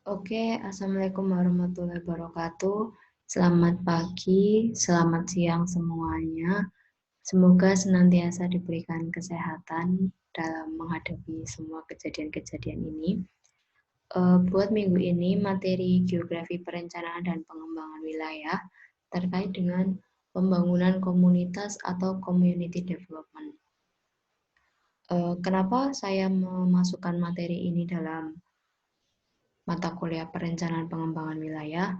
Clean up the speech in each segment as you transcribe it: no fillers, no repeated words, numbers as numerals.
Oke, Assalamualaikum warahmatullahi wabarakatuh. Selamat pagi, selamat siang semuanya. Semoga senantiasa diberikan kesehatan dalam menghadapi semua kejadian-kejadian ini. Buat minggu ini, materi geografi perencanaan dan pengembangan wilayah terkait dengan pembangunan komunitas atau community development. Kenapa saya memasukkan materi ini dalam mata kuliah perencanaan pengembangan wilayah?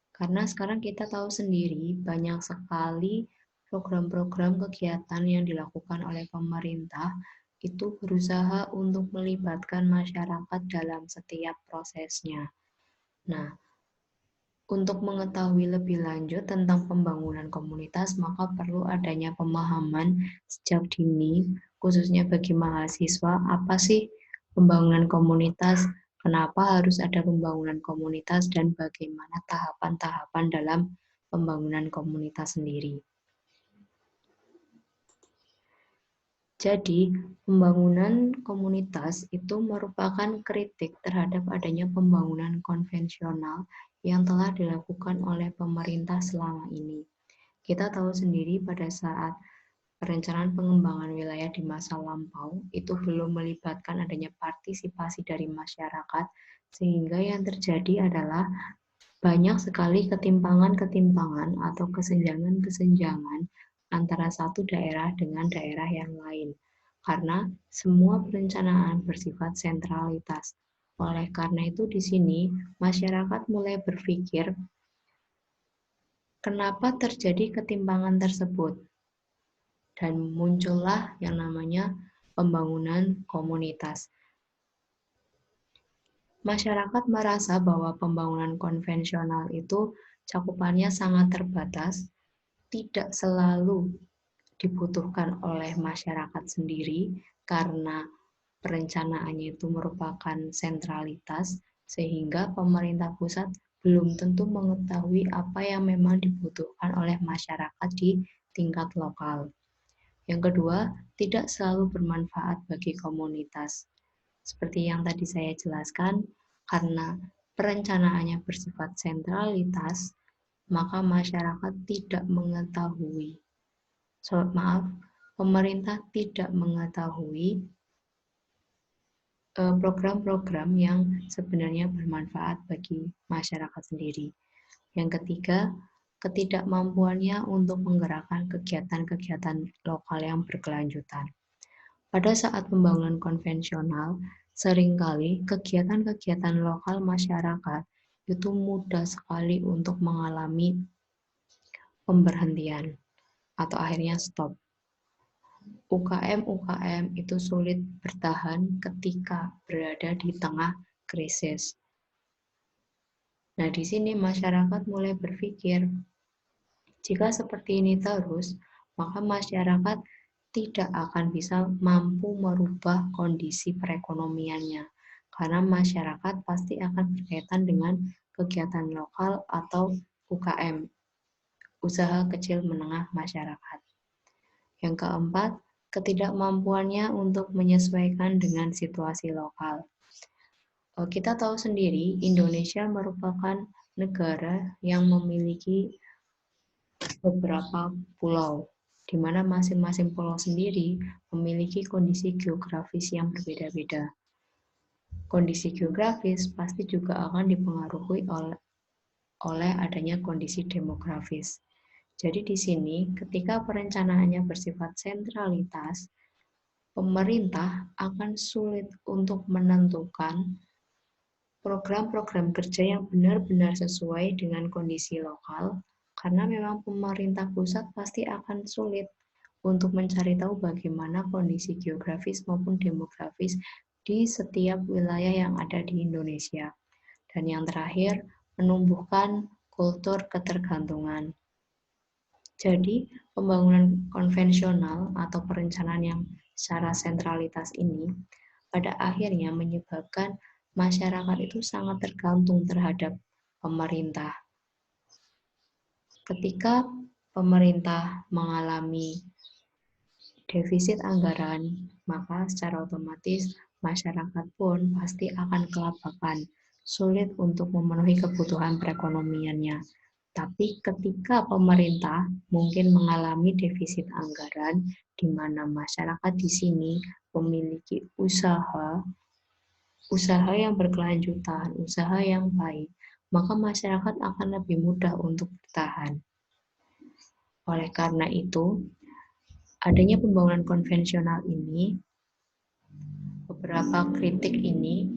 Karena sekarang kita tahu sendiri banyak sekali program-program kegiatan yang dilakukan oleh pemerintah itu berusaha untuk melibatkan masyarakat dalam setiap prosesnya. Nah, untuk mengetahui lebih lanjut tentang pembangunan komunitas, maka perlu adanya pemahaman sejak dini, khususnya bagi mahasiswa, apa sih pembangunan komunitas, kenapa harus ada pembangunan komunitas, dan bagaimana tahapan-tahapan dalam pembangunan komunitas sendiri. Jadi, pembangunan komunitas itu merupakan kritik terhadap adanya pembangunan konvensional yang telah dilakukan oleh pemerintah selama ini. Kita tahu sendiri pada saat perencanaan pengembangan wilayah di masa lampau itu belum melibatkan adanya partisipasi dari masyarakat, sehingga yang terjadi adalah banyak sekali ketimpangan-ketimpangan atau kesenjangan-kesenjangan antara satu daerah dengan daerah yang lain, karena semua perencanaan bersifat sentralitas. Oleh karena itu, di sini masyarakat mulai berpikir, kenapa terjadi ketimpangan tersebut? Dan muncullah yang namanya pembangunan komunitas. Masyarakat merasa bahwa pembangunan konvensional itu cakupannya sangat terbatas, tidak selalu dibutuhkan oleh masyarakat sendiri karena perencanaannya itu merupakan sentralitas, sehingga pemerintah pusat belum tentu mengetahui apa yang memang dibutuhkan oleh masyarakat di tingkat lokal. Yang kedua, tidak selalu bermanfaat bagi komunitas. Seperti yang tadi saya jelaskan, karena perencanaannya bersifat sentralitas, maka masyarakat tidak mengetahui, pemerintah tidak mengetahui program-program yang sebenarnya bermanfaat bagi masyarakat sendiri. Yang ketiga, ketidakmampuannya untuk menggerakkan kegiatan-kegiatan lokal yang berkelanjutan. Pada saat pembangunan konvensional, seringkali kegiatan-kegiatan lokal masyarakat itu mudah sekali untuk mengalami pemberhentian atau akhirnya stop. UKM-UKM itu sulit bertahan ketika berada di tengah krisis. Nah, di sini masyarakat mulai berpikir, jika seperti ini terus, maka masyarakat tidak akan bisa mampu merubah kondisi perekonomiannya, karena masyarakat pasti akan berkaitan dengan kegiatan lokal atau UKM, usaha kecil menengah masyarakat. Yang keempat, ketidakmampuannya untuk menyesuaikan dengan situasi lokal. Kita tahu sendiri, Indonesia merupakan negara yang memiliki beberapa pulau, di mana masing-masing pulau sendiri memiliki kondisi geografis yang berbeda-beda. Kondisi geografis pasti juga akan dipengaruhi oleh adanya kondisi demografis. Jadi di sini, ketika perencanaannya bersifat sentralitas, pemerintah akan sulit untuk menentukan program-program kerja yang benar-benar sesuai dengan kondisi lokal, karena memang pemerintah pusat pasti akan sulit untuk mencari tahu bagaimana kondisi geografis maupun demografis di setiap wilayah yang ada di Indonesia. Dan yang terakhir, menumbuhkan kultur ketergantungan. Jadi, pembangunan konvensional atau perencanaan yang secara sentralitas ini pada akhirnya menyebabkan masyarakat itu sangat tergantung terhadap pemerintah. Ketika pemerintah mengalami defisit anggaran, maka secara otomatis masyarakat pun pasti akan kelabakan sulit untuk memenuhi kebutuhan perekonomiannya. Tapi ketika pemerintah mungkin mengalami defisit anggaran, di mana masyarakat di sini memiliki usaha yang berkelanjutan, usaha yang baik, maka masyarakat akan lebih mudah untuk bertahan. Oleh karena itu, adanya pembangunan konvensional ini, beberapa kritik ini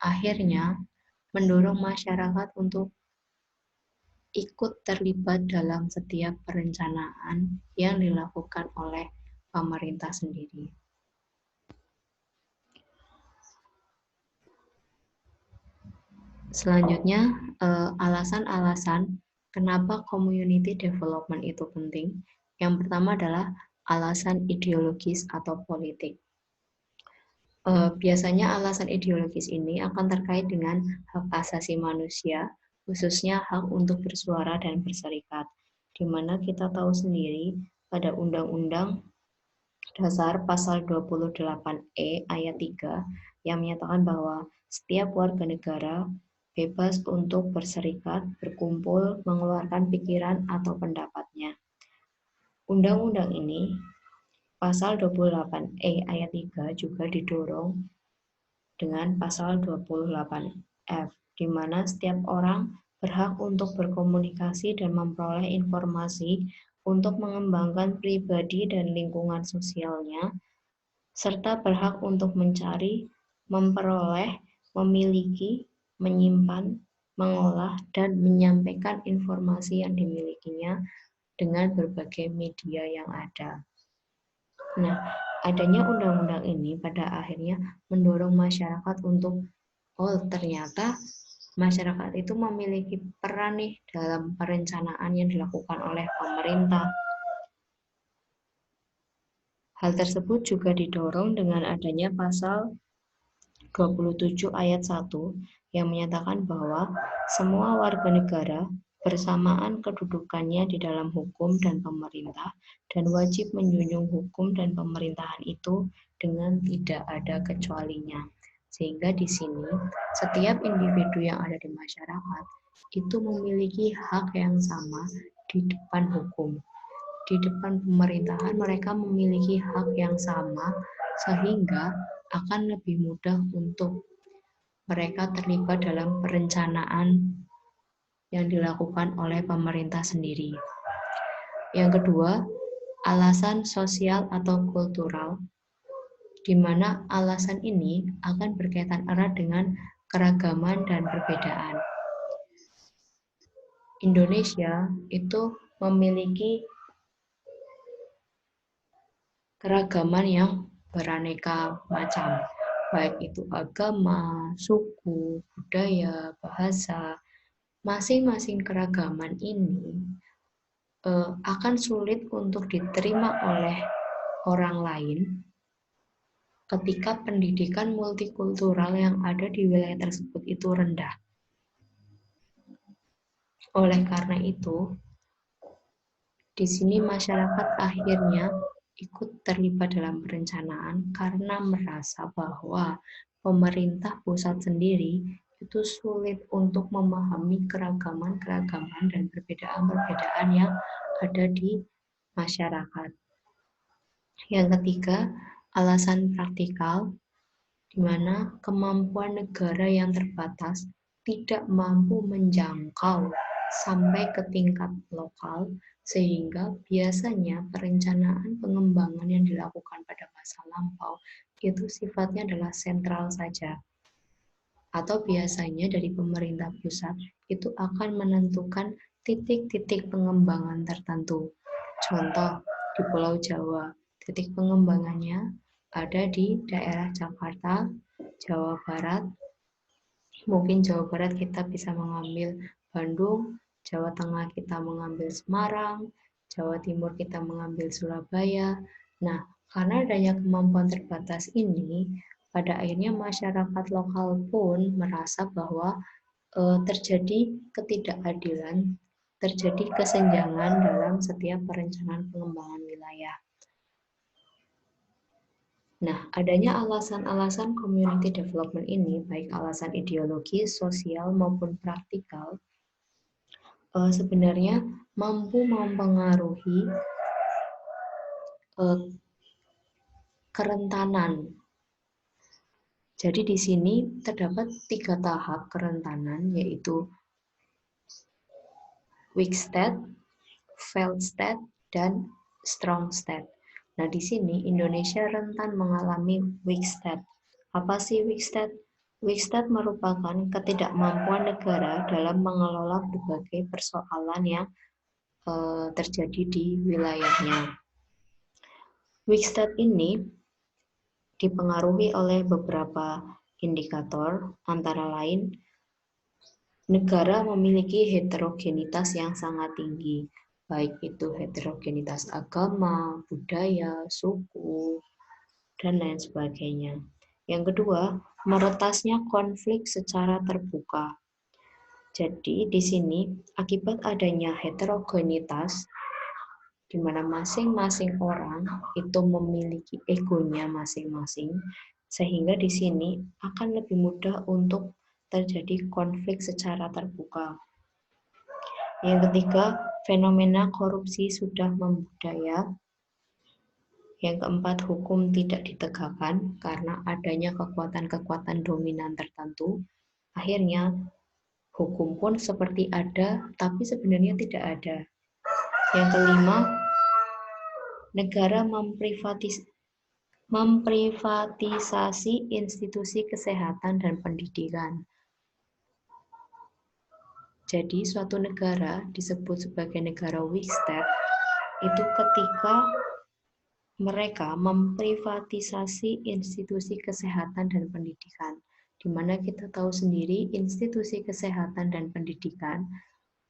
akhirnya mendorong masyarakat untuk ikut terlibat dalam setiap perencanaan yang dilakukan oleh pemerintah sendiri. Selanjutnya, alasan-alasan kenapa community development itu penting. Yang pertama adalah alasan ideologis atau politik. Biasanya alasan ideologis ini akan terkait dengan hak asasi manusia, khususnya hak untuk bersuara dan berserikat, di mana kita tahu sendiri pada Undang-Undang Dasar Pasal 28E ayat 3 yang menyatakan bahwa setiap warga negara bebas untuk berserikat, berkumpul, mengeluarkan pikiran atau pendapatnya. Undang-undang ini, Pasal 28E ayat 3 juga didorong dengan Pasal 28F, di mana setiap orang berhak untuk berkomunikasi dan memperoleh informasi untuk mengembangkan pribadi dan lingkungan sosialnya, serta berhak untuk mencari, memperoleh, memiliki, menyimpan, mengolah, dan menyampaikan informasi yang dimilikinya dengan berbagai media yang ada. Nah, adanya undang-undang ini pada akhirnya mendorong masyarakat untuk, ternyata masyarakat itu memiliki peran nih dalam perencanaan yang dilakukan oleh pemerintah. Hal tersebut juga didorong dengan adanya pasal 27 ayat 1 yang menyatakan bahwa semua warga negara bersamaan kedudukannya di dalam hukum dan pemerintah dan wajib menjunjung hukum dan pemerintahan itu dengan tidak ada kecualinya. Sehingga di sini setiap individu yang ada di masyarakat itu memiliki hak yang sama di depan hukum. Di depan pemerintahan mereka memiliki hak yang sama sehingga akan lebih mudah untuk mereka terlibat dalam perencanaan yang dilakukan oleh pemerintah sendiri. Yang kedua, alasan sosial atau kultural, di mana alasan ini akan berkaitan erat dengan keragaman dan perbedaan. Indonesia itu memiliki keragaman yang beraneka macam, baik itu agama, suku, budaya, bahasa. Masing-masing keragaman ini akan sulit untuk diterima oleh orang lain ketika pendidikan multikultural yang ada di wilayah tersebut itu rendah. Oleh karena itu, di sini masyarakat akhirnya ikut terlibat dalam perencanaan karena merasa bahwa pemerintah pusat sendiri itu sulit untuk memahami keragaman-keragaman dan perbedaan-perbedaan yang ada di masyarakat. Yang ketiga, alasan praktikal, di mana kemampuan negara yang terbatas tidak mampu menjangkau sampai ke tingkat lokal, sehingga biasanya perencanaan pengembangan yang dilakukan pada masa lampau itu sifatnya adalah sentral saja. Atau biasanya dari pemerintah pusat itu akan menentukan titik-titik pengembangan tertentu. Contoh, di Pulau Jawa, titik pengembangannya ada di daerah Jakarta, Jawa Barat. Mungkin Jawa Barat kita bisa mengambil Bandung, Jawa Tengah kita mengambil Semarang, Jawa Timur kita mengambil Surabaya. Nah, karena adanya kemampuan terbatas ini, pada akhirnya masyarakat lokal pun merasa bahwa terjadi ketidakadilan, terjadi kesenjangan dalam setiap perencanaan pengembangan wilayah. Nah, adanya alasan-alasan community development ini, baik alasan ideologis, sosial, maupun praktikal, sebenarnya mampu mempengaruhi kerentanan. Jadi di sini terdapat 3 tahap kerentanan, yaitu weak state, failed state, dan strong state. Nah, di sini Indonesia rentan mengalami weak state. Apa sih weak state? Weak state merupakan ketidakmampuan negara dalam mengelola berbagai persoalan yang terjadi di wilayahnya. Weak state ini dipengaruhi oleh beberapa indikator, antara lain negara memiliki heterogenitas yang sangat tinggi, baik itu heterogenitas agama, budaya, suku, dan lain sebagainya. Yang kedua, meretasnya konflik secara terbuka. Jadi di sini akibat adanya heterogenitas di mana masing-masing orang itu memiliki egonya masing-masing, sehingga di sini akan lebih mudah untuk terjadi konflik secara terbuka. Yang ketiga, fenomena korupsi sudah membudaya. Yang keempat, hukum tidak ditegakkan karena adanya kekuatan-kekuatan dominan tertentu. Akhirnya, hukum pun seperti ada, tapi sebenarnya tidak ada. Yang kelima, negara memprivatisasi institusi kesehatan dan pendidikan. Jadi, suatu negara disebut sebagai negara weak state itu ketika mereka memprivatisasi institusi kesehatan dan pendidikan, di mana kita tahu sendiri institusi kesehatan dan pendidikan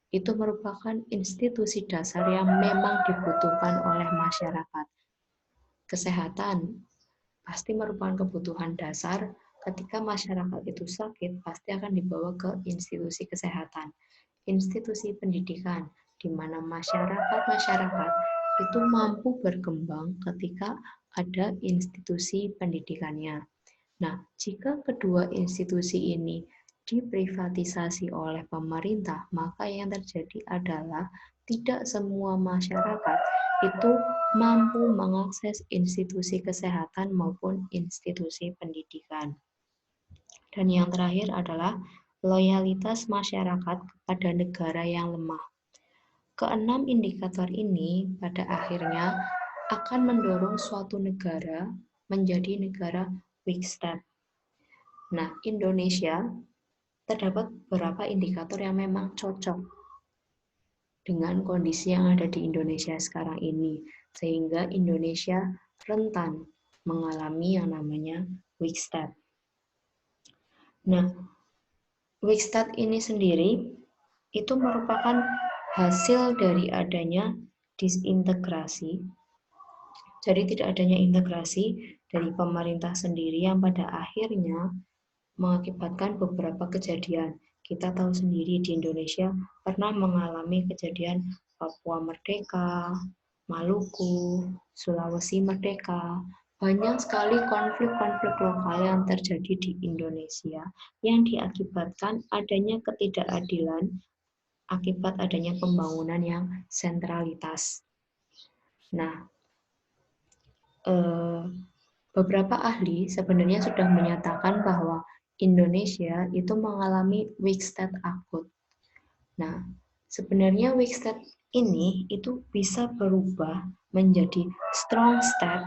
itu merupakan institusi dasar yang memang dibutuhkan oleh masyarakat. Kesehatan pasti merupakan kebutuhan dasar. Ketika masyarakat itu sakit, pasti akan dibawa ke institusi kesehatan. Institusi pendidikan, di mana masyarakat itu mampu berkembang ketika ada institusi pendidikannya. Nah, jika kedua institusi ini diprivatisasi oleh pemerintah, maka yang terjadi adalah tidak semua masyarakat itu mampu mengakses institusi kesehatan maupun institusi pendidikan. Dan yang terakhir adalah loyalitas masyarakat kepada negara yang lemah. Keenam indikator ini pada akhirnya akan mendorong suatu negara menjadi negara weak state. Nah, Indonesia terdapat beberapa indikator yang memang cocok dengan kondisi yang ada di Indonesia sekarang ini, sehingga Indonesia rentan mengalami yang namanya weak state. Nah, weak state ini sendiri itu merupakan hasil dari adanya disintegrasi. Jadi tidak adanya integrasi dari pemerintah sendiri yang pada akhirnya mengakibatkan beberapa kejadian. Kita tahu sendiri di Indonesia pernah mengalami kejadian Papua Merdeka, Maluku, Sulawesi Merdeka. Banyak sekali konflik-konflik lokal yang terjadi di Indonesia yang diakibatkan adanya ketidakadilan akibat adanya pembangunan yang sentralitas. Nah, beberapa ahli sebenarnya sudah menyatakan bahwa Indonesia itu mengalami weak state akut. Nah, sebenarnya weak state ini itu bisa berubah menjadi strong state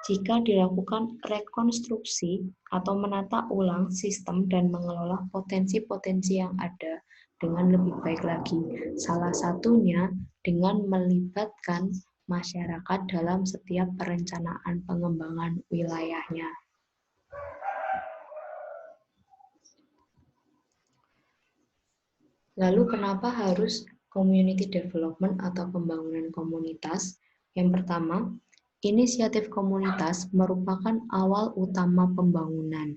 jika dilakukan rekonstruksi atau menata ulang sistem dan mengelola potensi-potensi yang ada dengan lebih baik lagi. Salah satunya dengan melibatkan masyarakat dalam setiap perencanaan pengembangan wilayahnya. Lalu kenapa harus community development atau pembangunan komunitas? Yang pertama, inisiatif komunitas merupakan awal utama pembangunan.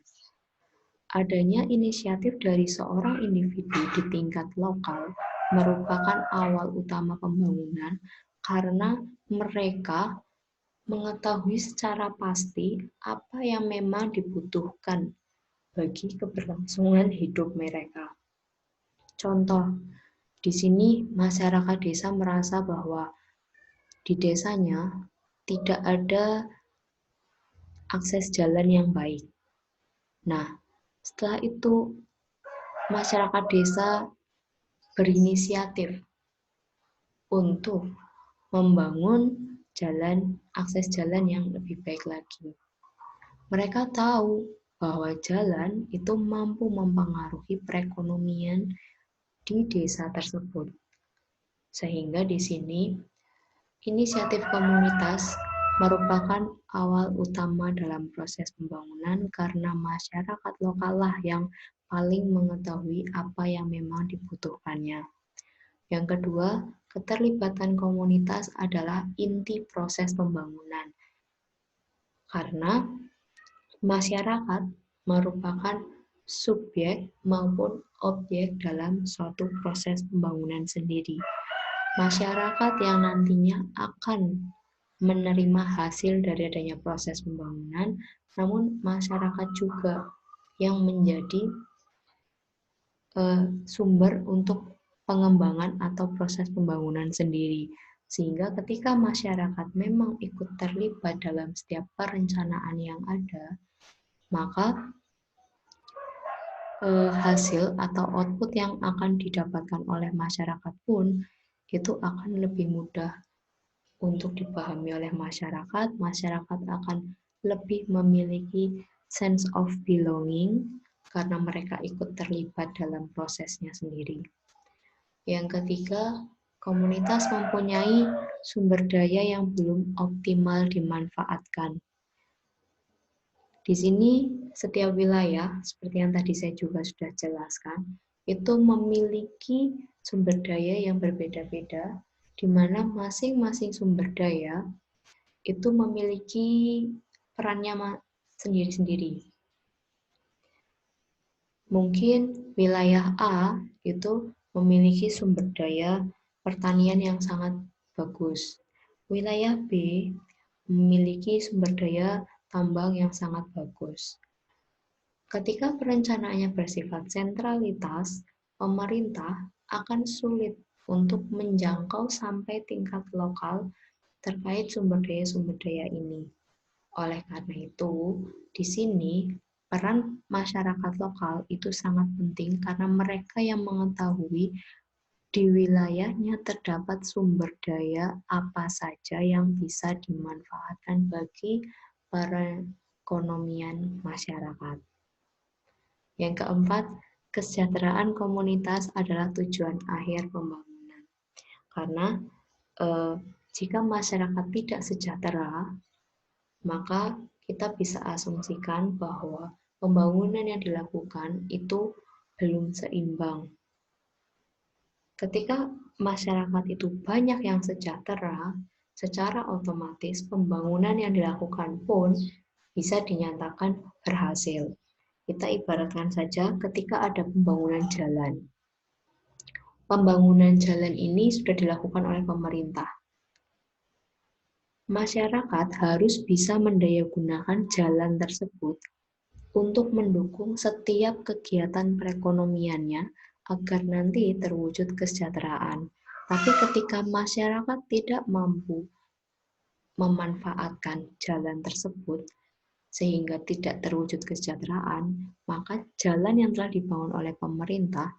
Adanya inisiatif dari seorang individu di tingkat lokal merupakan awal utama pembangunan karena mereka mengetahui secara pasti apa yang memang dibutuhkan bagi keberlangsungan hidup mereka. Contoh, di sini masyarakat desa merasa bahwa di desanya tidak ada akses jalan yang baik. Nah, setelah itu masyarakat desa berinisiatif untuk membangun akses jalan yang lebih baik lagi. Mereka tahu bahwa jalan itu mampu mempengaruhi perekonomian di desa tersebut. Sehingga di sini inisiatif komunitas merupakan awal utama dalam proses pembangunan karena masyarakat lokal lah yang paling mengetahui apa yang memang dibutuhkannya. Yang kedua, keterlibatan komunitas adalah inti proses pembangunan. Karena masyarakat merupakan subjek maupun objek dalam suatu proses pembangunan sendiri. Masyarakat yang nantinya akan menerima hasil dari adanya proses pembangunan, namun masyarakat juga yang menjadi sumber untuk pengembangan atau proses pembangunan sendiri. Sehingga ketika masyarakat memang ikut terlibat dalam setiap perencanaan yang ada, maka hasil atau output yang akan didapatkan oleh masyarakat pun itu akan lebih mudah untuk dipahami oleh masyarakat. Masyarakat akan lebih memiliki sense of belonging karena mereka ikut terlibat dalam prosesnya sendiri. Yang ketiga, komunitas mempunyai sumber daya yang belum optimal dimanfaatkan. Di sini setiap wilayah, seperti yang tadi saya juga sudah jelaskan, itu memiliki sumber daya yang berbeda-beda, di mana masing-masing sumber daya itu memiliki perannya sendiri-sendiri. Mungkin wilayah A itu memiliki sumber daya pertanian yang sangat bagus. Wilayah B memiliki sumber daya tambang yang sangat bagus. Ketika perencanaannya bersifat sentralitas, pemerintah akan sulit untuk menjangkau sampai tingkat lokal terkait sumber daya ini. Oleh karena itu, di sini peran masyarakat lokal itu sangat penting karena mereka yang mengetahui di wilayahnya terdapat sumber daya apa saja yang bisa dimanfaatkan bagi perekonomian masyarakat. Yang keempat, kesejahteraan komunitas adalah tujuan akhir pembangunan. Karena jika masyarakat tidak sejahtera, maka kita bisa asumsikan bahwa pembangunan yang dilakukan itu belum seimbang. Ketika masyarakat itu banyak yang sejahtera, secara otomatis pembangunan yang dilakukan pun bisa dinyatakan berhasil. Kita ibaratkan saja ketika ada pembangunan jalan. Pembangunan jalan ini sudah dilakukan oleh pemerintah. Masyarakat harus bisa mendayagunakan jalan tersebut untuk mendukung setiap kegiatan perekonomiannya agar nanti terwujud kesejahteraan. Tapi ketika masyarakat tidak mampu memanfaatkan jalan tersebut sehingga tidak terwujud kesejahteraan, maka jalan yang telah dibangun oleh pemerintah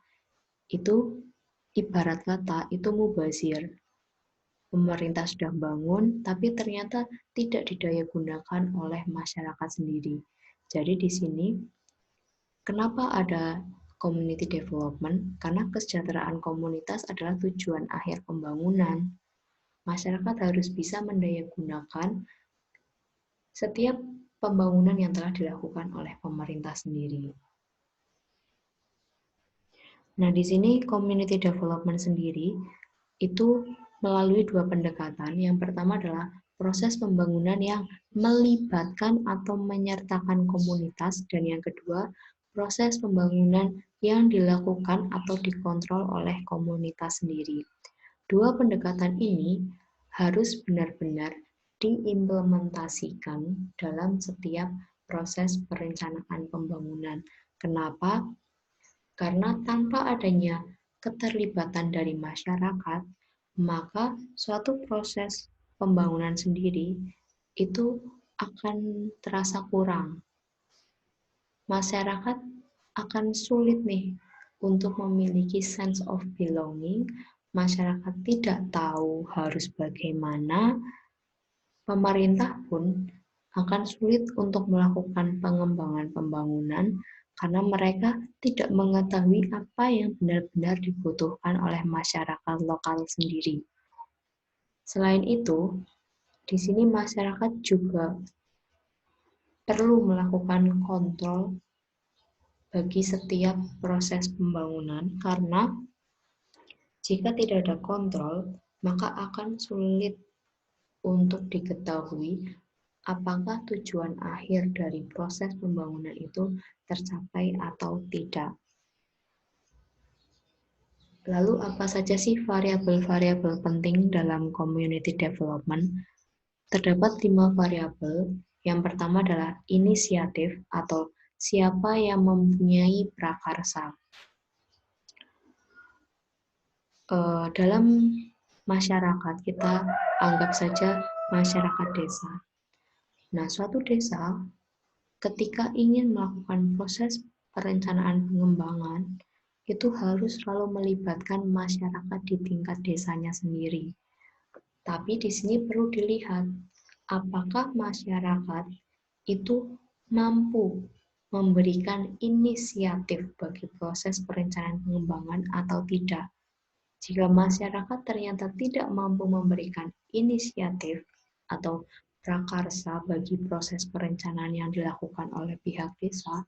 itu ibarat kata itu mubazir. Pemerintah sudah bangun, tapi ternyata tidak didayagunakan oleh masyarakat sendiri. Jadi di sini, kenapa ada community development? Karena kesejahteraan komunitas adalah tujuan akhir pembangunan. Masyarakat harus bisa mendayagunakan setiap pembangunan yang telah dilakukan oleh pemerintah sendiri. Nah, di sini community development sendiri itu melalui dua pendekatan. Yang pertama adalah proses pembangunan yang melibatkan atau menyertakan komunitas, dan yang kedua, proses pembangunan yang dilakukan atau dikontrol oleh komunitas sendiri. Dua pendekatan ini harus benar-benar diimplementasikan dalam setiap proses perencanaan pembangunan. Kenapa? Karena tanpa adanya keterlibatan dari masyarakat, maka suatu proses pembangunan sendiri itu akan terasa kurang. Masyarakat akan sulit nih untuk memiliki sense of belonging. Masyarakat tidak tahu harus bagaimana. Pemerintah pun akan sulit untuk melakukan pengembangan pembangunan karena mereka tidak mengetahui apa yang benar-benar dibutuhkan oleh masyarakat lokal sendiri. Selain itu, di sini masyarakat juga perlu melakukan kontrol bagi setiap proses pembangunan karena jika tidak ada kontrol, maka akan sulit untuk diketahui apakah tujuan akhir dari proses pembangunan itu tercapai atau tidak. Lalu apa saja sih variabel-variabel penting dalam community development? Terdapat 5 variabel. Yang pertama adalah inisiatif atau siapa yang mempunyai prakarsa. Dalam masyarakat, kita anggap saja masyarakat desa. Nah, suatu desa ketika ingin melakukan proses perencanaan pengembangan, itu harus selalu melibatkan masyarakat di tingkat desanya sendiri. Tapi di sini perlu dilihat, apakah masyarakat itu mampu memberikan inisiatif bagi proses perencanaan pengembangan atau tidak. Jika masyarakat ternyata tidak mampu memberikan inisiatif atau prakarsa bagi proses perencanaan yang dilakukan oleh pihak desa,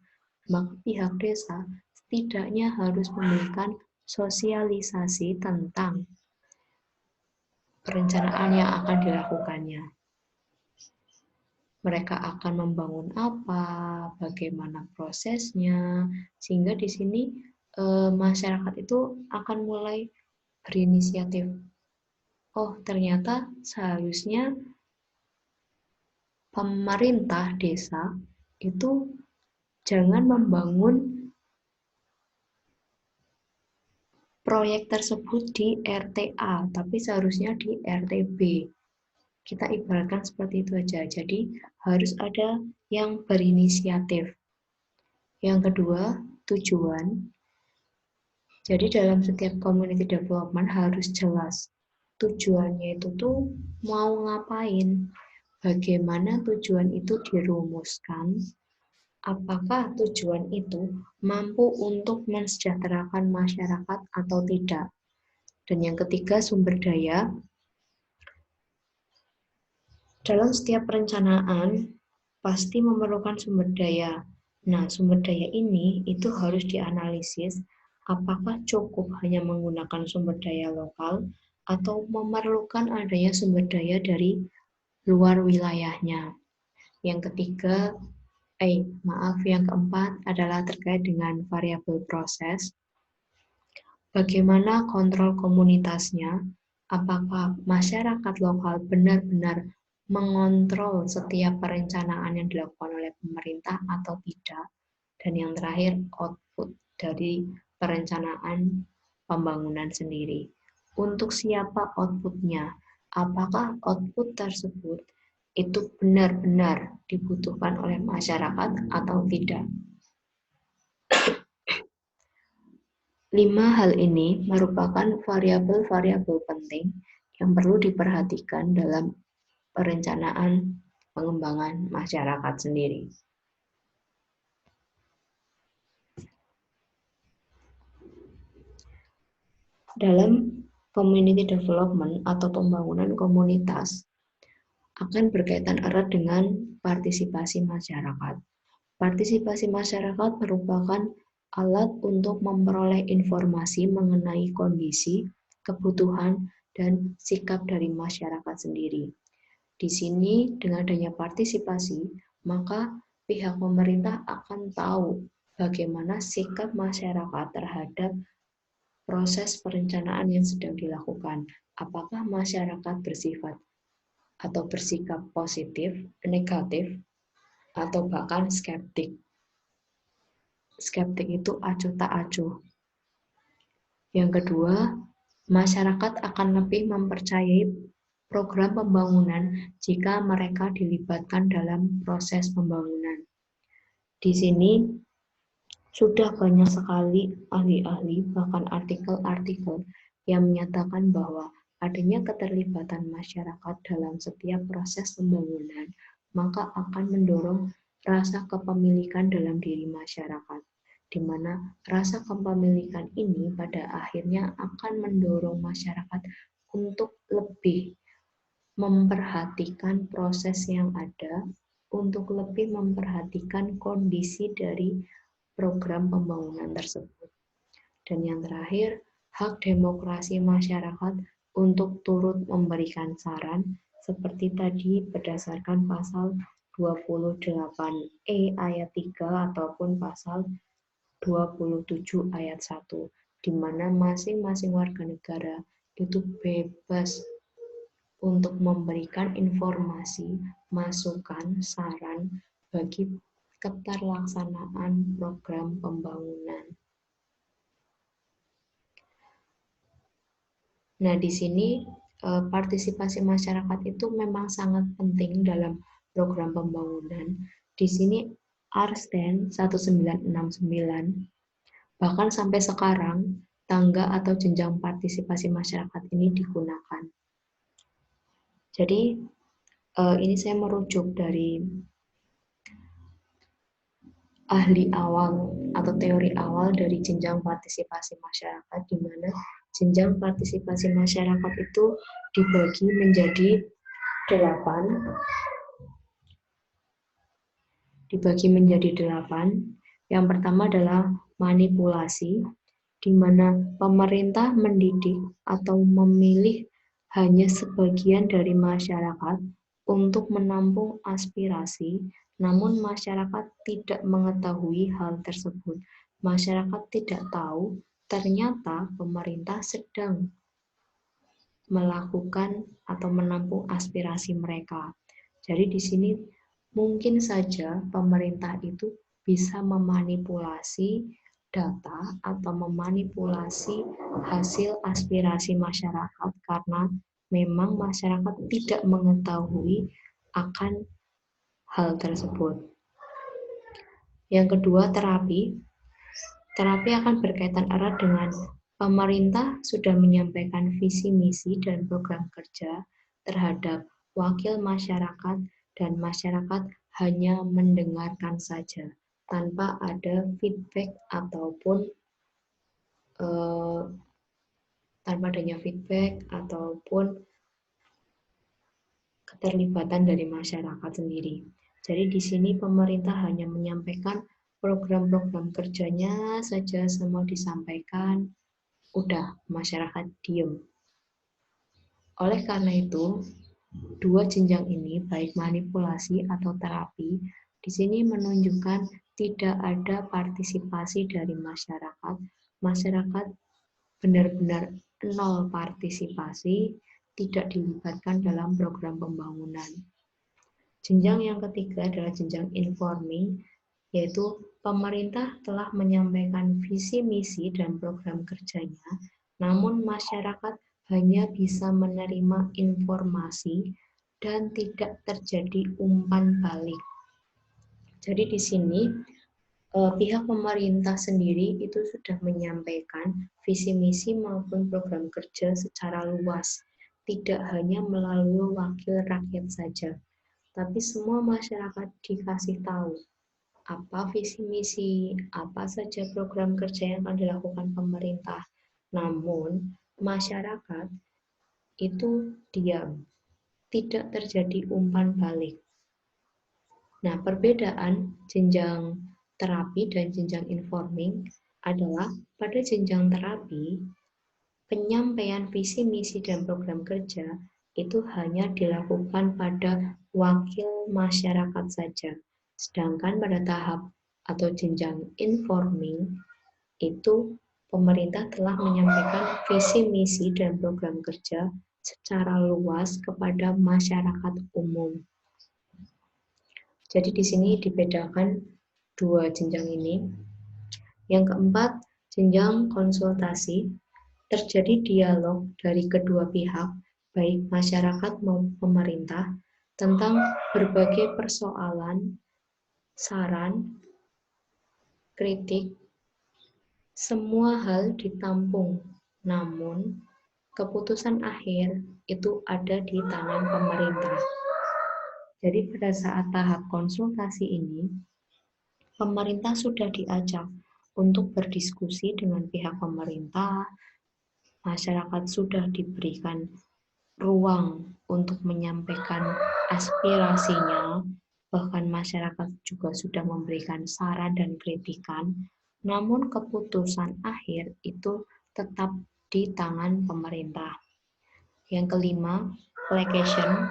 maka pihak desa setidaknya harus memberikan sosialisasi tentang perencanaan yang akan dilakukannya. Mereka akan membangun apa, bagaimana prosesnya, sehingga di sini masyarakat itu akan mulai berinisiatif. Oh, ternyata seharusnya pemerintah desa itu jangan membangun proyek tersebut di RTA, tapi seharusnya di RTB. Kita ibaratkan seperti itu aja. Jadi harus ada yang berinisiatif. Yang kedua, tujuan. Jadi dalam setiap community development harus jelas tujuannya itu tuh mau ngapain, bagaimana tujuan itu dirumuskan, apakah tujuan itu mampu untuk mensejahterakan masyarakat atau tidak. Dan yang ketiga, sumber daya. Dalam setiap perencanaan pasti memerlukan sumber daya. Nah, sumber daya ini itu harus dianalisis apakah cukup hanya menggunakan sumber daya lokal atau memerlukan adanya sumber daya dari luar wilayahnya. Yang ketiga, yang keempat adalah terkait dengan variabel proses. Bagaimana kontrol komunitasnya? Apakah masyarakat lokal benar-benar mengontrol setiap perencanaan yang dilakukan oleh pemerintah atau tidak? Dan yang terakhir, output dari perencanaan pembangunan sendiri. Untuk siapa outputnya? Apakah output tersebut itu benar-benar dibutuhkan oleh masyarakat atau tidak? 5 hal ini merupakan variabel-variabel penting yang perlu diperhatikan dalam perencanaan pengembangan masyarakat sendiri. Dalam community development atau pembangunan komunitas akan berkaitan erat dengan partisipasi masyarakat. Partisipasi masyarakat merupakan alat untuk memperoleh informasi mengenai kondisi, kebutuhan, dan sikap dari masyarakat sendiri. Di sini, dengan adanya partisipasi, maka pihak pemerintah akan tahu bagaimana sikap masyarakat terhadap proses perencanaan yang sedang dilakukan. Apakah masyarakat bersifat atau bersikap positif, negatif, atau bahkan skeptik. Skeptik itu acuh tak acuh. Yang kedua, masyarakat akan lebih mempercayai program pembangunan jika mereka dilibatkan dalam proses pembangunan. Di sini sudah banyak sekali ahli-ahli, bahkan artikel-artikel yang menyatakan bahwa adanya keterlibatan masyarakat dalam setiap proses pembangunan, maka akan mendorong rasa kepemilikan dalam diri masyarakat, di mana rasa kepemilikan ini pada akhirnya akan mendorong masyarakat untuk lebih memperhatikan proses yang ada, untuk lebih memperhatikan kondisi dari program pembangunan tersebut. Dan yang terakhir, hak demokrasi masyarakat untuk turut memberikan saran seperti tadi berdasarkan pasal 28E ayat 3 ataupun pasal 27 ayat 1, di mana masing-masing warga negara itu bebas untuk memberikan informasi, masukan, saran bagi keterlaksanaan program pembangunan. Nah, di sini partisipasi masyarakat itu memang sangat penting dalam program pembangunan. Di sini Arsten 1969 bahkan sampai sekarang tangga atau jenjang partisipasi masyarakat ini digunakan. Jadi ini saya merujuk dari ahli awal atau teori awal dari jenjang partisipasi masyarakat, di mana jenjang partisipasi masyarakat itu dibagi menjadi 8. Yang pertama adalah manipulasi, di mana pemerintah mendidik atau memilih hanya sebagian dari masyarakat untuk menampung aspirasi, namun masyarakat tidak mengetahui hal tersebut. Masyarakat tidak tahu ternyata pemerintah sedang melakukan atau menampung aspirasi mereka. Jadi di sini mungkin saja pemerintah itu bisa memanipulasi data atau memanipulasi hasil aspirasi masyarakat karena memang masyarakat tidak mengetahui akan hal tersebut. Yang kedua, terapi. Terapi akan berkaitan erat dengan pemerintah sudah menyampaikan visi misi dan program kerja terhadap wakil masyarakat dan masyarakat hanya mendengarkan saja tanpa ada feedback ataupun tanpa adanya feedback ataupun keterlibatan dari masyarakat sendiri. Jadi di sini pemerintah hanya menyampaikan program-program kerjanya saja, semua disampaikan, udah masyarakat diem. Oleh karena itu, dua jenjang ini baik manipulasi atau terapi di sini menunjukkan tidak ada partisipasi dari masyarakat. Masyarakat benar-benar nol partisipasi, tidak dilibatkan dalam program pembangunan. Jenjang yang ketiga adalah jenjang informing, yaitu pemerintah telah menyampaikan visi misi dan program kerjanya, namun masyarakat hanya bisa menerima informasi dan tidak terjadi umpan balik. Jadi di sini pihak pemerintah sendiri itu sudah menyampaikan visi misi maupun program kerja secara luas, tidak hanya melalui wakil rakyat saja, tapi semua masyarakat dikasih tahu apa visi misi, apa saja program kerja yang akan dilakukan pemerintah. Namun masyarakat itu diam, tidak terjadi umpan balik. Nah, perbedaan jenjang terapi dan jenjang informing adalah pada jenjang terapi, penyampaian visi misi dan program kerja itu hanya dilakukan pada wakil masyarakat saja. Sedangkan pada tahap atau jenjang informing itu pemerintah telah menyampaikan visi misi dan program kerja secara luas kepada masyarakat umum. Jadi di sini dibedakan dua jenjang ini. Yang keempat, jenjang konsultasi. Terjadi dialog dari kedua pihak, baik masyarakat maupun pemerintah, tentang berbagai persoalan, saran, kritik, semua hal ditampung. Namun, keputusan akhir itu ada di tangan pemerintah. Jadi pada saat tahap konsultasi ini, pemerintah sudah diajak untuk berdiskusi dengan pihak pemerintah, masyarakat sudah diberikan ruang untuk menyampaikan aspirasinya, bahkan masyarakat juga sudah memberikan saran dan kritikan, namun keputusan akhir itu tetap di tangan pemerintah. Yang kelima, placation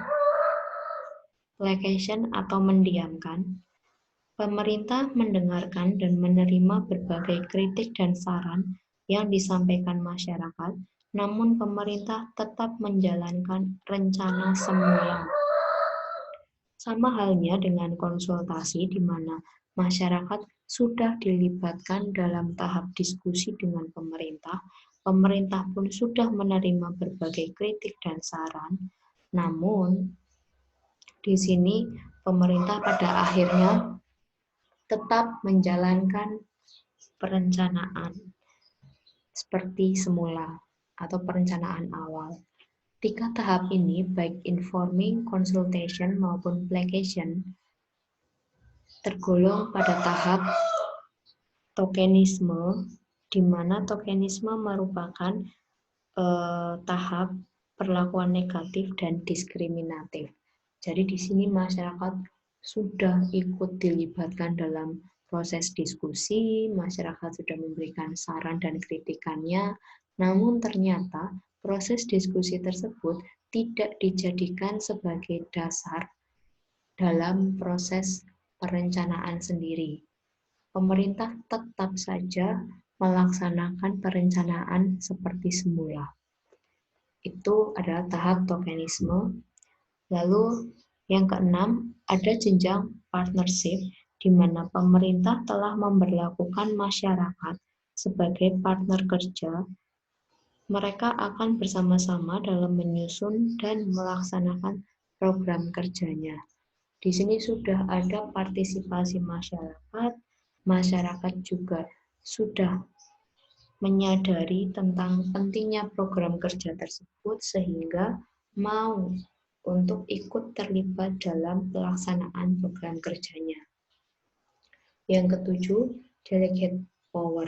atau mendiamkan. Pemerintah mendengarkan dan menerima berbagai kritik dan saran yang disampaikan masyarakat, namun pemerintah tetap menjalankan rencana semula. Sama halnya dengan konsultasi di mana masyarakat sudah dilibatkan dalam tahap diskusi dengan pemerintah, pemerintah pun sudah menerima berbagai kritik dan saran, namun di sini pemerintah pada akhirnya tetap menjalankan perencanaan seperti semula atau perencanaan awal. Tiga tahap ini, baik informing, consultation, maupun placation, tergolong pada tahap tokenisme, di mana tokenisme merupakan tahap perlakuan negatif dan diskriminatif. Jadi di sini masyarakat sudah ikut dilibatkan dalam proses diskusi, masyarakat sudah memberikan saran dan kritikannya, namun ternyata proses diskusi tersebut tidak dijadikan sebagai dasar dalam proses perencanaan sendiri. Pemerintah tetap saja melaksanakan perencanaan seperti semula. Itu adalah tahap tokenisme. Lalu yang keenam, ada jenjang partnership, di mana pemerintah telah memberlakukan masyarakat sebagai partner kerja. Mereka akan bersama-sama dalam menyusun dan melaksanakan program kerjanya. Di sini sudah ada partisipasi masyarakat, masyarakat juga sudah menyadari tentang pentingnya program kerja tersebut sehingga mau untuk ikut terlibat dalam pelaksanaan program kerjanya. Yang ketujuh, delegate power.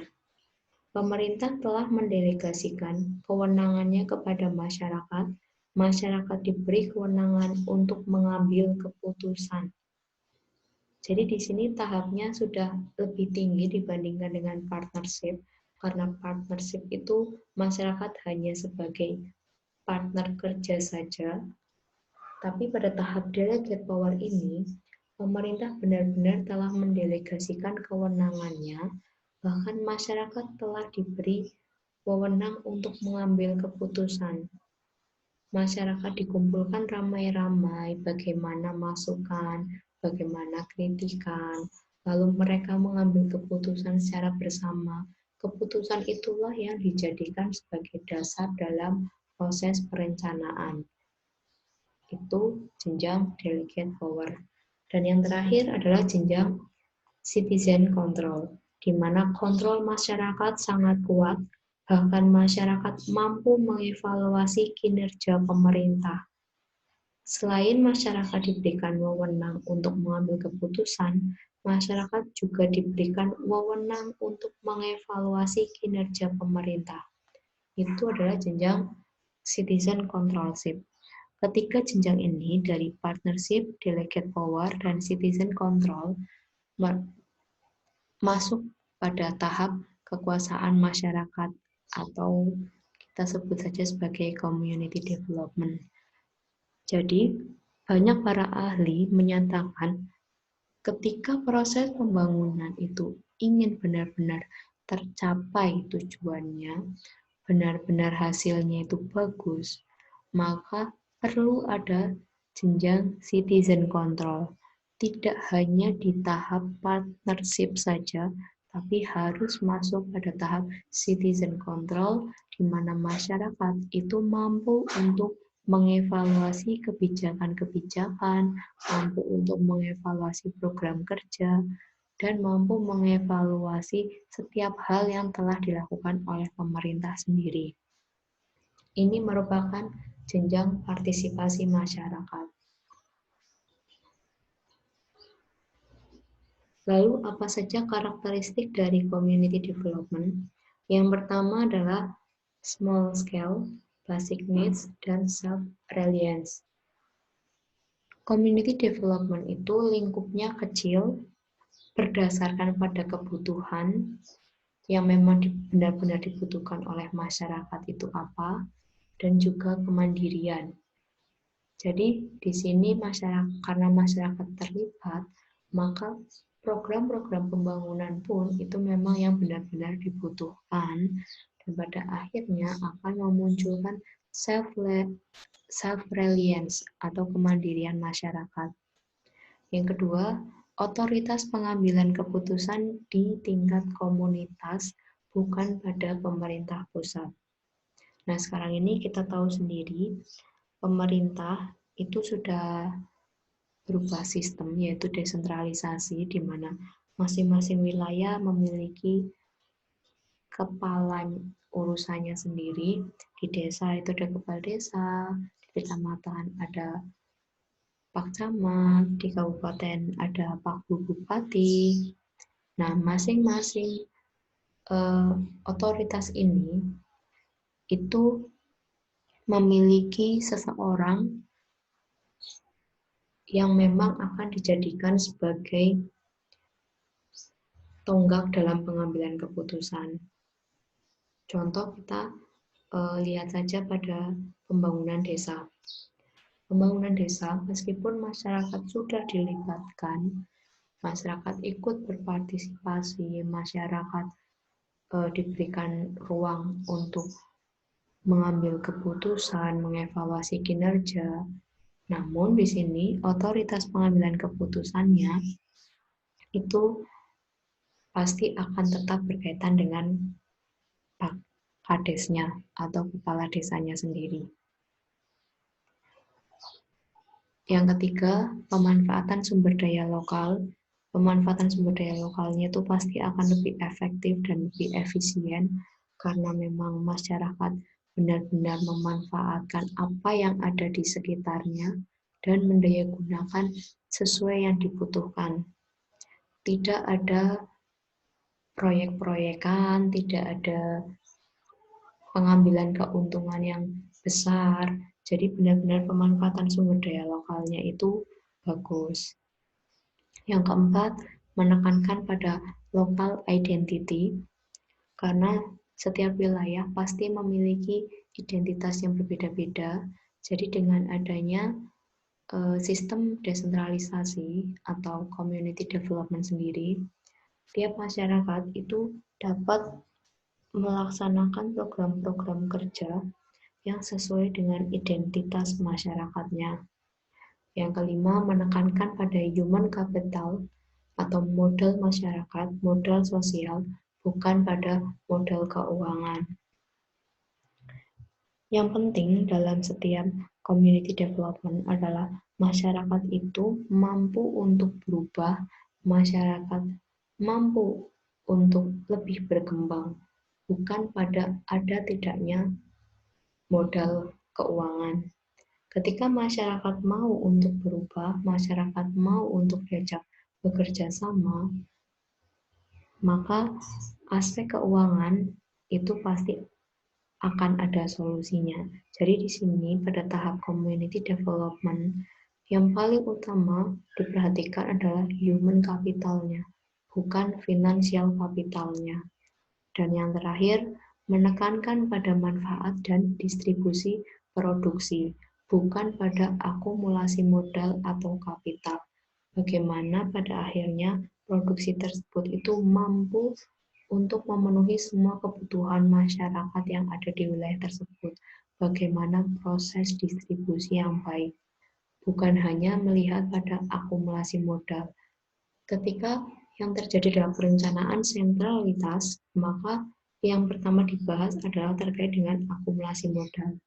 Pemerintah telah mendelegasikan kewenangannya kepada masyarakat. Masyarakat diberi kewenangan untuk mengambil keputusan. Jadi di sini tahapnya sudah lebih tinggi dibandingkan dengan partnership, karena partnership itu masyarakat hanya sebagai partner kerja saja. Tapi pada tahap delegate power ini, pemerintah benar-benar telah mendelegasikan kewenangannya, bahkan masyarakat telah diberi wewenang untuk mengambil keputusan. Masyarakat dikumpulkan ramai-ramai, bagaimana masukan, bagaimana kritikan, lalu mereka mengambil keputusan secara bersama. Keputusan itulah yang dijadikan sebagai dasar dalam proses perencanaan. Itu jenjang delegate power. Dan yang terakhir adalah jenjang citizen control, di mana kontrol masyarakat sangat kuat, bahkan masyarakat mampu mengevaluasi kinerja pemerintah. Selain masyarakat diberikan wewenang untuk mengambil keputusan, masyarakat juga diberikan wewenang untuk mengevaluasi kinerja pemerintah. Itu adalah jenjang citizen controlship. Ketiga jenjang ini dari partnership, delegate power, dan citizen control masuk pada tahap kekuasaan masyarakat atau kita sebut saja sebagai community development. Jadi, banyak para ahli menyatakan ketika proses pembangunan itu ingin benar-benar tercapai tujuannya, benar-benar hasilnya itu bagus, maka perlu ada jenjang citizen control. Tidak hanya di tahap partnership saja, tapi harus masuk pada tahap citizen control, di mana masyarakat itu mampu untuk mengevaluasi kebijakan-kebijakan, mampu untuk mengevaluasi program kerja, dan mampu mengevaluasi setiap hal yang telah dilakukan oleh pemerintah sendiri. Ini merupakan jenjang partisipasi masyarakat. Lalu apa saja karakteristik dari community development? Yang pertama adalah small scale, basic needs, dan self-reliance. Community development itu lingkupnya kecil, berdasarkan pada kebutuhan yang memang benar-benar dibutuhkan oleh masyarakat itu apa, dan juga kemandirian. Jadi di sini karena masyarakat terlibat, maka program-program pembangunan pun itu memang yang benar-benar dibutuhkan dan pada akhirnya akan memunculkan self-reliance atau kemandirian masyarakat. Yang kedua, otoritas pengambilan keputusan di tingkat komunitas bukan pada pemerintah pusat. Nah, sekarang ini kita tahu sendiri pemerintah itu sudah berubah sistem, yaitu desentralisasi, di mana masing-masing wilayah memiliki kepala urusannya sendiri. Di desa itu ada kepala desa, di kecamatan ada pak camat, di kabupaten ada pak bupati. Nah, masing-masing otoritas ini itu memiliki seseorang yang memang akan dijadikan sebagai tonggak dalam pengambilan keputusan. Contoh kita lihat saja pada pembangunan desa. Pembangunan desa, meskipun masyarakat sudah dilibatkan, masyarakat ikut berpartisipasi, masyarakat diberikan ruang untuk mengambil keputusan, mengevaluasi kinerja. Namun di sini otoritas pengambilan keputusannya itu pasti akan tetap berkaitan dengan Pak Kadesnya atau kepala desanya sendiri. Yang ketiga, pemanfaatan sumber daya lokal. Pemanfaatan sumber daya lokalnya itu pasti akan lebih efektif dan lebih efisien karena memang masyarakat benar-benar memanfaatkan apa yang ada di sekitarnya dan mendayagunakan sesuai yang dibutuhkan. Tidak ada proyek-proyekan, tidak ada pengambilan keuntungan yang besar. Jadi benar-benar pemanfaatan sumber daya lokalnya itu bagus. Yang keempat, menekankan pada local identity, karena setiap wilayah pasti memiliki identitas yang berbeda-beda. Jadi dengan adanya sistem desentralisasi atau community development sendiri, tiap masyarakat itu dapat melaksanakan program-program kerja yang sesuai dengan identitas masyarakatnya. Yang kelima, menekankan pada human capital atau modal masyarakat, modal sosial, bukan pada modal keuangan. Yang penting dalam setiap community development adalah masyarakat itu mampu untuk berubah, masyarakat mampu untuk lebih berkembang, bukan pada ada tidaknya modal keuangan. Ketika masyarakat mau untuk berubah, masyarakat mau untuk diajak bekerja sama, maka aspek keuangan itu pasti akan ada solusinya. Jadi di sini pada tahap community development yang paling utama diperhatikan adalah human capitalnya, bukan financial capitalnya. Dan yang terakhir, menekankan pada manfaat dan distribusi produksi, bukan pada akumulasi modal atau kapital. Bagaimana pada akhirnya produksi tersebut itu mampu untuk memenuhi semua kebutuhan masyarakat yang ada di wilayah tersebut, bagaimana proses distribusi yang baik, bukan hanya melihat pada akumulasi modal. Ketika yang terjadi dalam perencanaan sentralitas, maka yang pertama dibahas adalah terkait dengan akumulasi modal.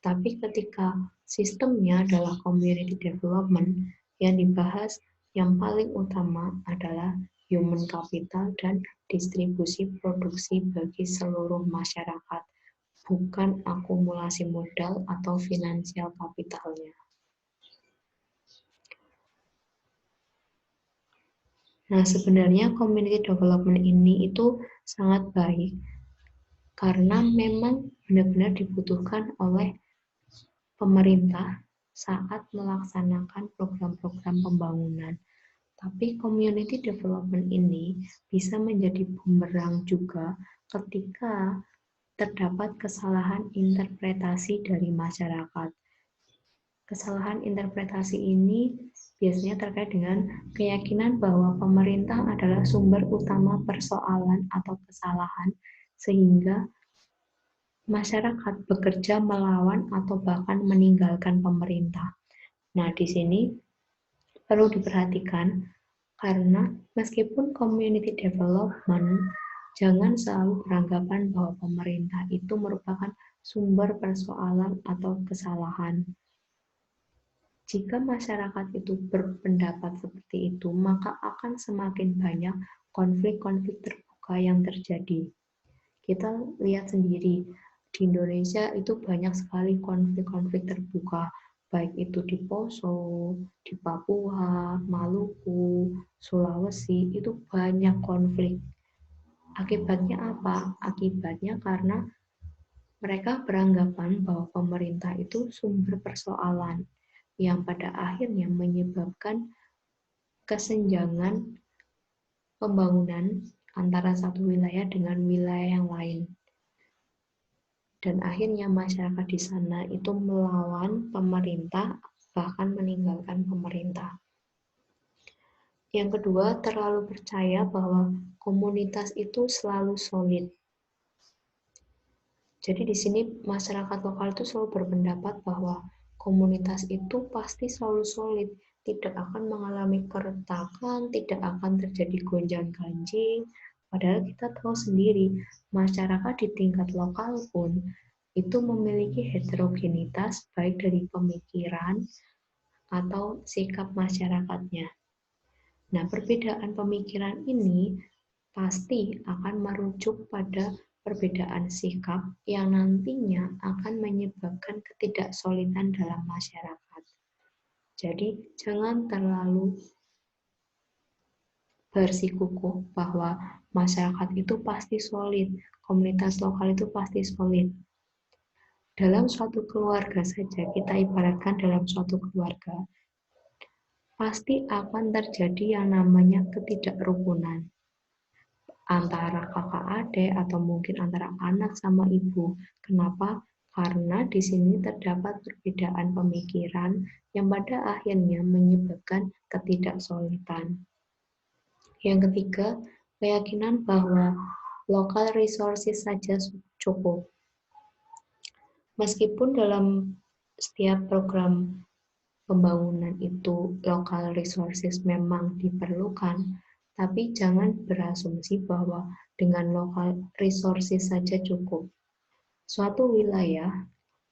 Tapi ketika sistemnya adalah community development, yang dibahas yang paling utama adalah human capital dan distribusi produksi bagi seluruh masyarakat, bukan akumulasi modal atau finansial kapitalnya. Nah, sebenarnya community development ini itu sangat baik karena memang benar-benar dibutuhkan oleh pemerintah saat melaksanakan program-program pembangunan. Tapi community development ini bisa menjadi bumerang juga ketika terdapat kesalahan interpretasi dari masyarakat. Kesalahan interpretasi ini biasanya terkait dengan keyakinan bahwa pemerintah adalah sumber utama persoalan atau kesalahan, sehingga masyarakat bekerja melawan atau bahkan meninggalkan pemerintah. Nah, di sini perlu diperhatikan karena meskipun community development, jangan selalu beranggapan bahwa pemerintah itu merupakan sumber persoalan atau kesalahan. Jika masyarakat itu berpendapat seperti itu, maka akan semakin banyak konflik-konflik terbuka yang terjadi. Kita lihat sendiri, di Indonesia itu banyak sekali konflik-konflik terbuka, baik itu di Poso, di Papua, Maluku, Sulawesi, itu banyak konflik. Akibatnya apa? Akibatnya karena mereka beranggapan bahwa pemerintah itu sumber persoalan, yang pada akhirnya menyebabkan kesenjangan pembangunan antara satu wilayah dengan wilayah yang lain. Dan akhirnya masyarakat di sana itu melawan pemerintah, bahkan meninggalkan pemerintah. Yang kedua, terlalu percaya bahwa komunitas itu selalu solid. Jadi di sini masyarakat lokal itu selalu berpendapat bahwa komunitas itu pasti selalu solid, tidak akan mengalami keretakan, tidak akan terjadi gonjang-ganjing. Padahal kita tahu sendiri, masyarakat di tingkat lokal pun itu memiliki heterogenitas baik dari pemikiran atau sikap masyarakatnya. Nah, perbedaan pemikiran ini pasti akan merujuk pada perbedaan sikap yang nantinya akan menyebabkan ketidaksolidan dalam masyarakat. Jadi, jangan terlalu bersikukuh bahwa masyarakat itu pasti solid, komunitas lokal itu pasti solid. Dalam suatu keluarga saja, kita ibaratkan dalam suatu keluarga, pasti akan terjadi yang namanya ketidakrukunan antara kakak adik atau mungkin antara anak sama ibu. Kenapa? Karena di sini terdapat perbedaan pemikiran yang pada akhirnya menyebabkan ketidaksolidan. Yang ketiga, keyakinan bahwa local resources saja cukup. Meskipun dalam setiap program pembangunan itu local resources memang diperlukan, tapi jangan berasumsi bahwa dengan local resources saja cukup. Suatu wilayah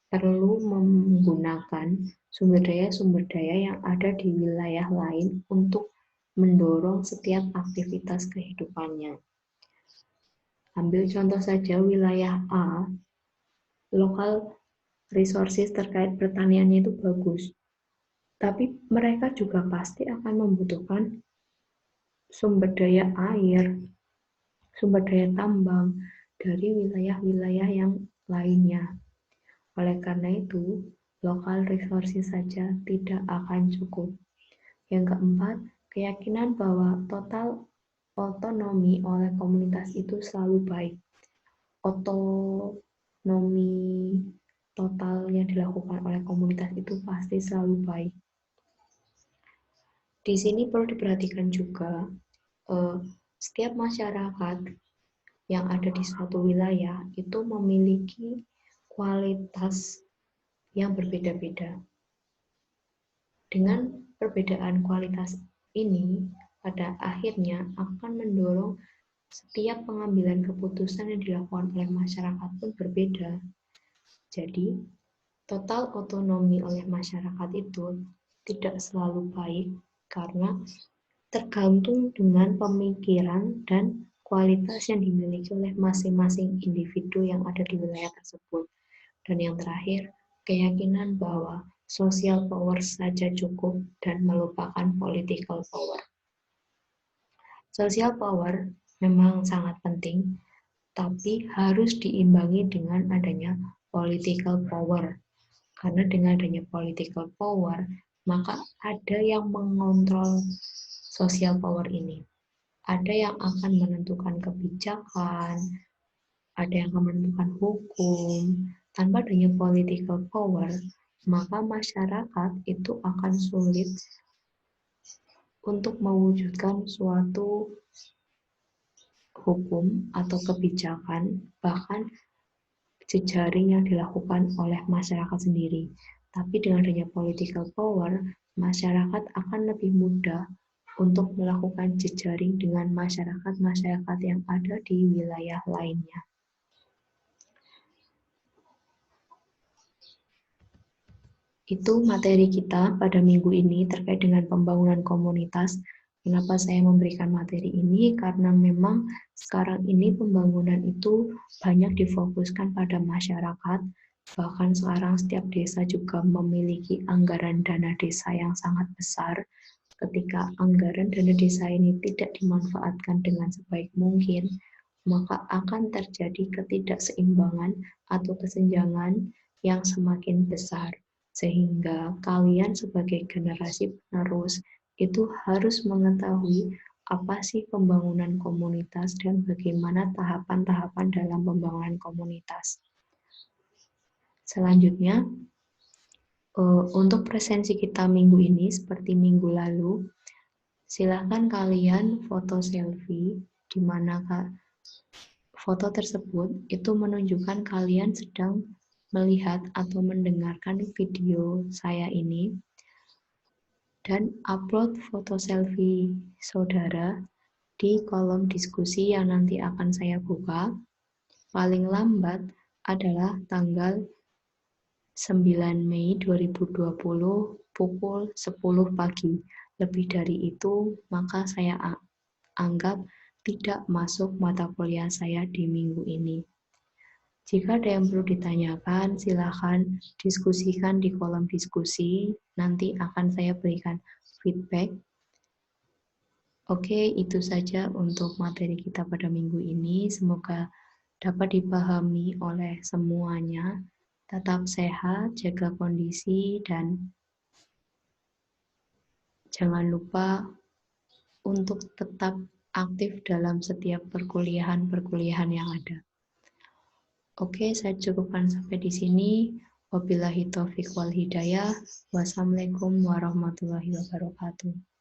perlu menggunakan sumber daya yang ada di wilayah lain untuk mendorong setiap aktivitas kehidupannya. Ambil contoh saja wilayah A, local resources terkait pertaniannya itu bagus, tapi mereka juga pasti akan membutuhkan sumber daya air, sumber daya tambang dari wilayah-wilayah yang lainnya. Oleh karena itu, local resources saja tidak akan cukup. Yang keempat, keyakinan bahwa total otonomi oleh komunitas itu selalu baik. Otonomi total yang dilakukan oleh komunitas itu pasti selalu baik. Di sini perlu diperhatikan juga, setiap masyarakat yang ada di suatu wilayah itu memiliki kualitas yang berbeda-beda. Dengan perbedaan kualitas ini, pada akhirnya akan mendorong setiap pengambilan keputusan yang dilakukan oleh masyarakat pun berbeda. Jadi, total otonomi oleh masyarakat itu tidak selalu baik karena tergantung dengan pemikiran dan kualitas yang dimiliki oleh masing-masing individu yang ada di wilayah tersebut. Dan yang terakhir, keyakinan bahwa social power saja cukup dan melupakan political power. Social power memang sangat penting, tapi harus diimbangi dengan adanya political power. Karena dengan adanya political power, maka ada yang mengontrol social power ini. Ada yang akan menentukan kebijakan, ada yang akan menentukan hukum. Tanpa adanya political power, maka masyarakat itu akan sulit untuk mewujudkan suatu hukum atau kebijakan, bahkan jejaring yang dilakukan oleh masyarakat sendiri. Tapi dengan adanya political power, masyarakat akan lebih mudah untuk melakukan jejaring dengan masyarakat-masyarakat yang ada di wilayah lainnya. Itu materi kita pada minggu ini terkait dengan pembangunan komunitas. Kenapa saya memberikan materi ini? Karena memang sekarang ini pembangunan itu banyak difokuskan pada masyarakat. Bahkan sekarang setiap desa juga memiliki anggaran dana desa yang sangat besar. Ketika anggaran dana desa ini tidak dimanfaatkan dengan sebaik mungkin, maka akan terjadi ketidakseimbangan atau kesenjangan yang semakin besar. Sehingga kalian sebagai generasi penerus itu harus mengetahui apa sih pembangunan komunitas dan bagaimana tahapan-tahapan dalam pembangunan komunitas. Selanjutnya, untuk presensi kita minggu ini seperti minggu lalu, silakan kalian foto selfie di mana foto tersebut itu menunjukkan kalian sedang melihat atau mendengarkan video saya ini, dan upload foto selfie saudara di kolom diskusi yang nanti akan saya buka. Paling lambat adalah tanggal 9 Mei 2020 pukul 10 pagi. Lebih dari itu, maka saya anggap tidak masuk mata kuliah saya di minggu ini. Jika ada yang perlu ditanyakan, silakan diskusikan di kolom diskusi. Nanti akan saya berikan feedback. Oke, itu saja untuk materi kita pada minggu ini. Semoga dapat dipahami oleh semuanya. Tetap sehat, jaga kondisi, dan jangan lupa untuk tetap aktif dalam setiap perkuliahan yang ada. Oke, saya cukupkan sampai di sini. Wabillahi taufiq wal hidayah. Wassalamualaikum warahmatullahi wabarakatuh.